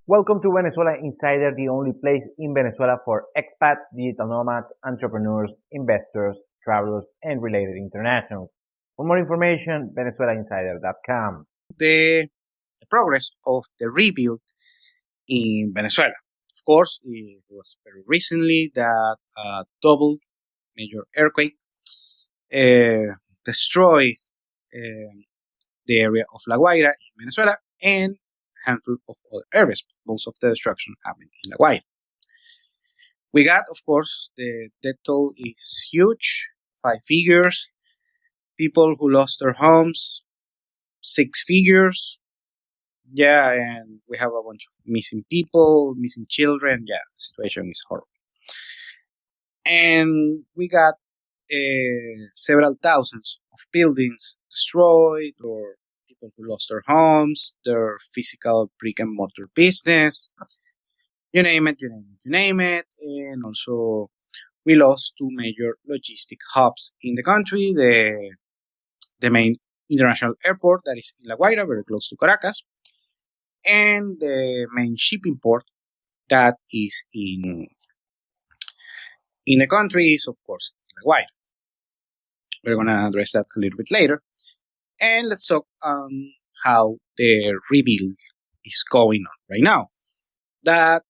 Welcome to Venezuela Insider, the only place in Venezuela for expats, digital nomads, entrepreneurs, investors, travelers, and related internationals. For more information, venezuelainsider.com. The progress of the rebuild in Venezuela. Of course, it was very recently that a double major earthquake destroyed the area of La Guaira in Venezuela and a handful of other areas. Most of the destruction happened in La Guaira. We got, of course, the death toll is huge, 5 figures. People who lost their homes, 6 figures. Yeah, and we have a bunch of missing people, missing children. Yeah, the situation is horrible. And we got several thousands of buildings destroyed, or people who lost their homes, their physical brick and mortar business. You name it, you name it, you name it. And also, we lost two major logistic hubs in the country, the main international airport that is in La Guaira, very close to Caracas, and the main shipping port that is in the country is, of course, La Guaira. We're going to address that a little bit later. And let's talk on how the rebuild is going on right now. That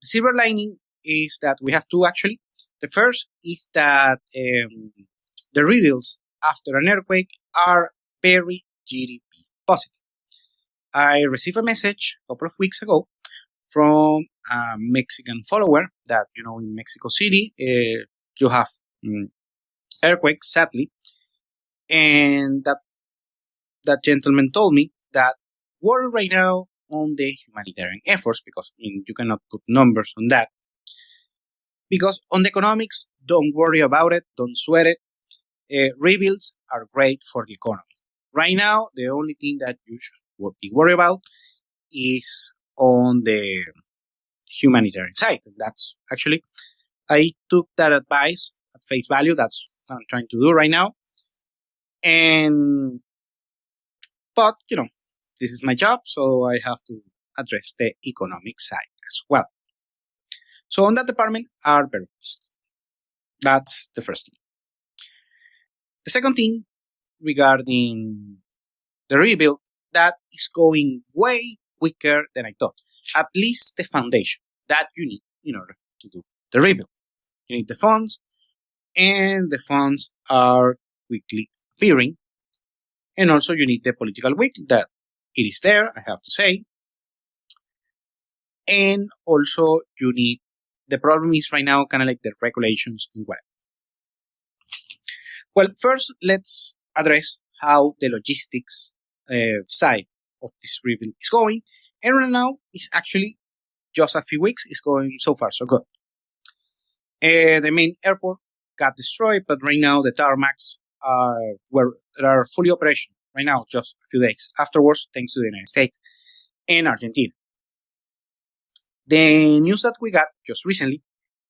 the silver lining is that we have two actually. The first is that the rebuilds after an earthquake are very GDP positive. I received a message a couple of weeks ago from a Mexican follower that, in Mexico City, you have earthquakes, sadly. And that gentleman told me that worry right now on the humanitarian efforts, because you cannot put numbers on that. Because on the economics, don't worry about it, don't sweat it. Rebuilds are great for the economy. Right now, the only thing that you should be worried about is on the humanitarian side. And that's actually, I took that advice at face value. That's what I'm trying to do right now. But, this is my job, so I have to address the economic side as well. So on that department are very positive. That's the first thing. The second thing regarding the rebuild, that is going way quicker than I thought. At least the foundation that you need in order to do the rebuild. You need the funds, and the funds are quickly appearing. And also you need the political will that it is there, I have to say. And also you need, the problem is right now kind of like the regulations and whatever. Well, first let's address how the logistics side of this rebuild is going. And right now it's actually just a few weeks, it's going so far so good. The main airport got destroyed, but right now the tarmacs are fully operational right now, just a few days afterwards, thanks to the United States and Argentina. The news that we got just recently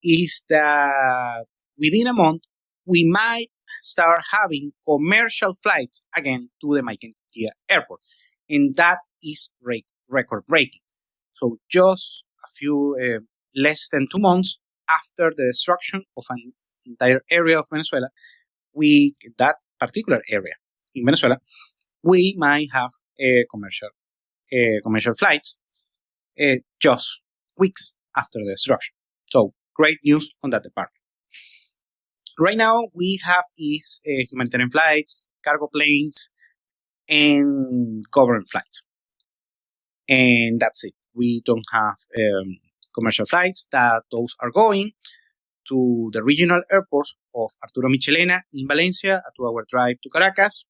is that within a month, we might start having commercial flights again to the Maiquetía airport. And that is record breaking. So just a few, less than 2 months after the destruction of an entire area of Venezuela, that particular area in Venezuela, we might have commercial flights just weeks after the destruction. So great news on that department. Right now we have is humanitarian flights, cargo planes, and government flights, and that's it. We don't have commercial flights. Those are going to the regional airports of Arturo Michelena in Valencia, a 2-hour drive to Caracas.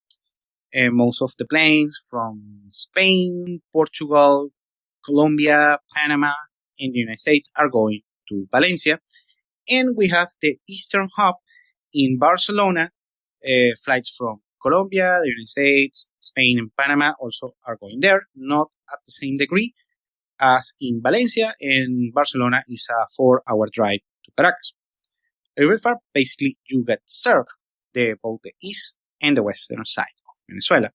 And most of the planes from Spain, Portugal, Colombia, Panama, and the United States are going to Valencia. And we have the Eastern Hub in Barcelona. Flights from Colombia, the United States, Spain, and Panama also are going there, not at the same degree as in Valencia, and Barcelona is a 4-hour drive to Caracas. Very far, basically, you get served both the east and the western side of Venezuela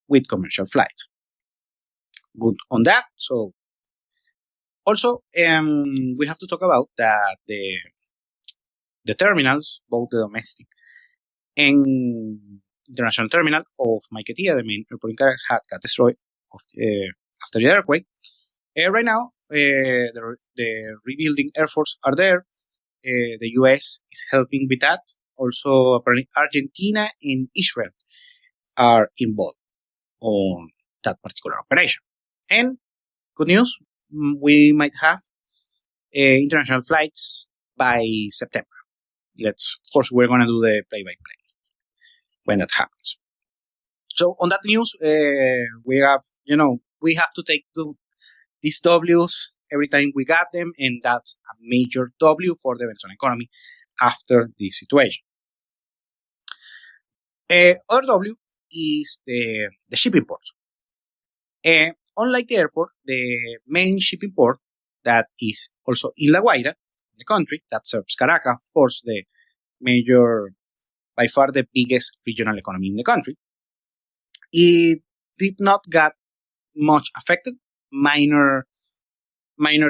with commercial flights. Good on that. So Also, we have to talk about that the terminals, both the domestic and international terminal of Maiquetía, the main airport in Caracas, got destroyed after the earthquake. Right now, the rebuilding efforts are there. The US is helping with that. Also, apparently, Argentina and Israel are involved on that particular operation. And good news, we might have international flights by September. Of course, we're going to do the play-by-play when that happens. So on that news, we have to take these W's every time we got them, and that's a major W for the Venezuelan economy after this situation. Other W is the shipping ports. Unlike the airport, the main shipping port that is also in La Guaira, the country that serves Caracas, of course, the major, by far the biggest regional economy in the country. It did not get much affected, minor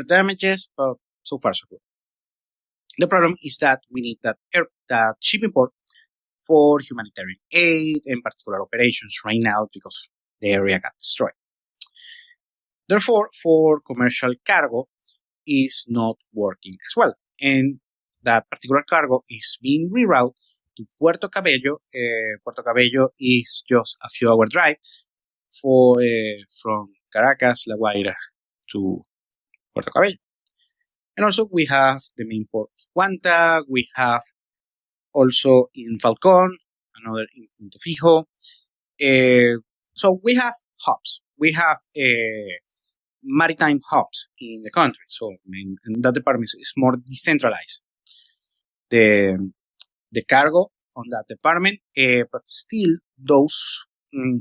damages, but so far so good. The problem is that we need that shipping port for humanitarian aid and particular operations right now because the area got destroyed. Therefore, for commercial cargo is not working as well, and that particular cargo is being rerouted to Puerto Cabello. Puerto Cabello is just a few hour drive from Caracas, La Guaira to Puerto Cabello. And also we have the main port of Guanta, we have also in Falcón, another in Punto Fijo. So we have hubs. We have maritime hubs in the country. So and that department is more decentralized. The cargo on that department, but still those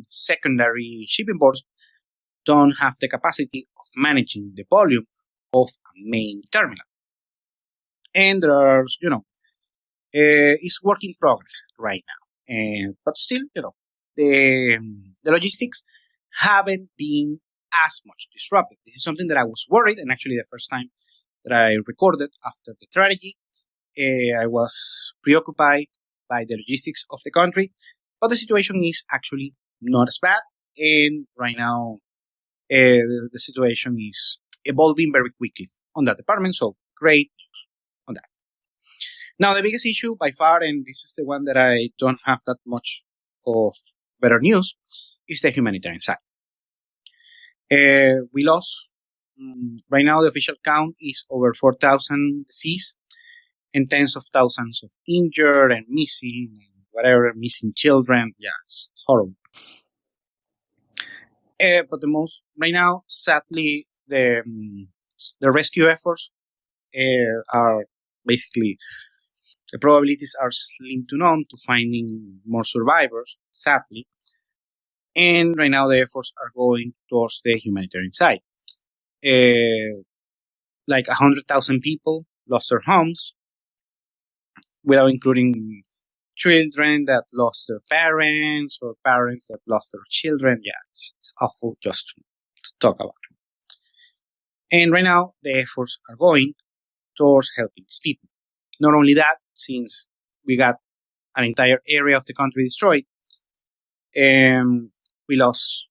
secondary shipping ports don't have the capacity of managing the volume of a main terminal. And there's, it's work in progress right now. But still, the logistics haven't been as much disrupted. This is something that I was worried, and actually the first time that I recorded after the tragedy, I was preoccupied by the logistics of the country, but the situation is actually not as bad. And right now, the situation is evolving very quickly on that department. So great news on that. Now, the biggest issue by far, and this is the one that I don't have that much of better news, is the humanitarian side. We lost, right now the official count is over 4,000 deceased and tens of thousands of injured and missing, and whatever, missing children. Yeah, it's horrible. But the most, right now, sadly, the rescue efforts are basically, the probabilities are slim to none to finding more survivors, sadly. And right now the efforts are going towards the humanitarian side. Like 100,000 people lost their homes, without including children that lost their parents or parents that lost their children. Yeah, it's awful just to talk about. And right now the efforts are going towards helping these people. Not only that, since we got an entire area of the country destroyed, we lost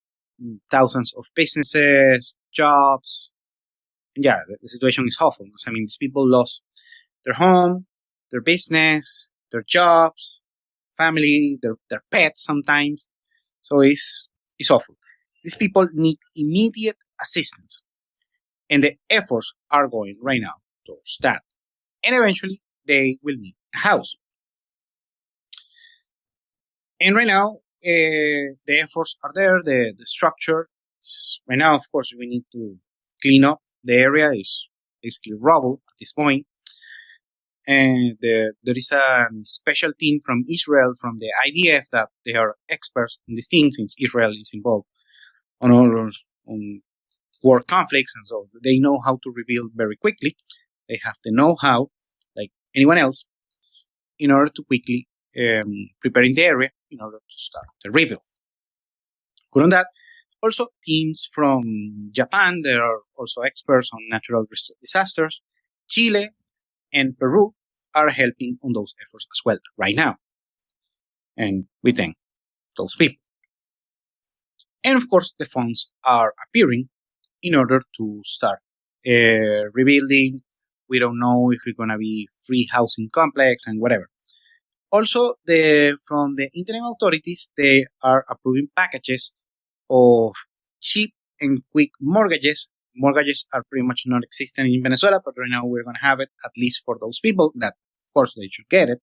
thousands of businesses, jobs. Yeah, the situation is awful. I mean, these people lost their home, their business, their jobs, family, their pets sometimes. So it's awful. These people need immediate assistance, and the efforts are going right now towards that. And eventually, they will need a house. And right now, the efforts are there, the structure. Right now, of course, we need to clean up the area. It's basically rubble at this point. And there is a special team from Israel, from the IDF, that they are experts in these things, since Israel is involved on war conflicts, and so they know how to rebuild very quickly. They have the know-how, like anyone else, in order to quickly preparing the area in order to start the rebuild. Good on that. Also, teams from Japan, they are also experts on natural disasters. Chile and Peru are helping on those efforts as well right now. And we thank those people. And of course, the funds are appearing in order to start rebuilding. We don't know if it's going to be free housing complex and whatever. Also, from the interim authorities, they are approving packages of cheap and quick mortgages. Mortgages are pretty much not existent in Venezuela, but right now we're going to have it, at least for those people that, of course, they should get it.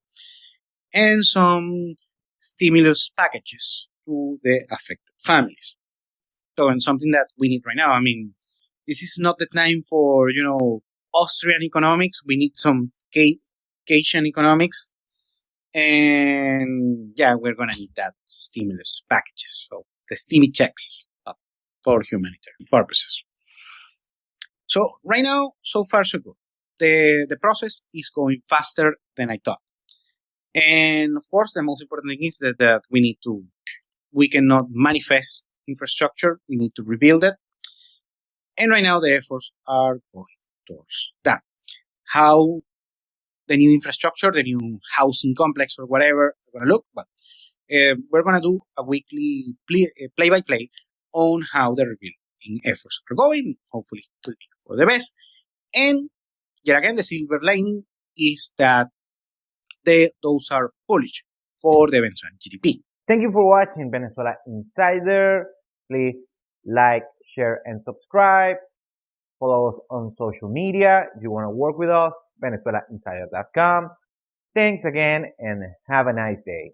And some stimulus packages to the affected families. So, and something that we need right now. I mean, this is not the time for, Austrian economics. We need some Cajun economics. And yeah, we're going to need that stimulus packages. So the stimmy checks for humanitarian purposes. So right now, so far so good. The process is going faster than I thought. And of course, the most important thing is that we cannot manifest infrastructure. We need to rebuild it. And right now, the efforts are going towards that. How the new infrastructure, the new housing complex or whatever, going to look, but we're going to do a weekly play-by-play on how the rebuilding efforts are going. Hopefully, it will be for the best. And yet again, the silver lining is that those are bullish for the Venezuelan GDP. Thank you for watching Venezuela Insider. Please like, share, and subscribe. Follow us on social media. If you want to work with us, VenezuelaInsider.com. Thanks again and have a nice day.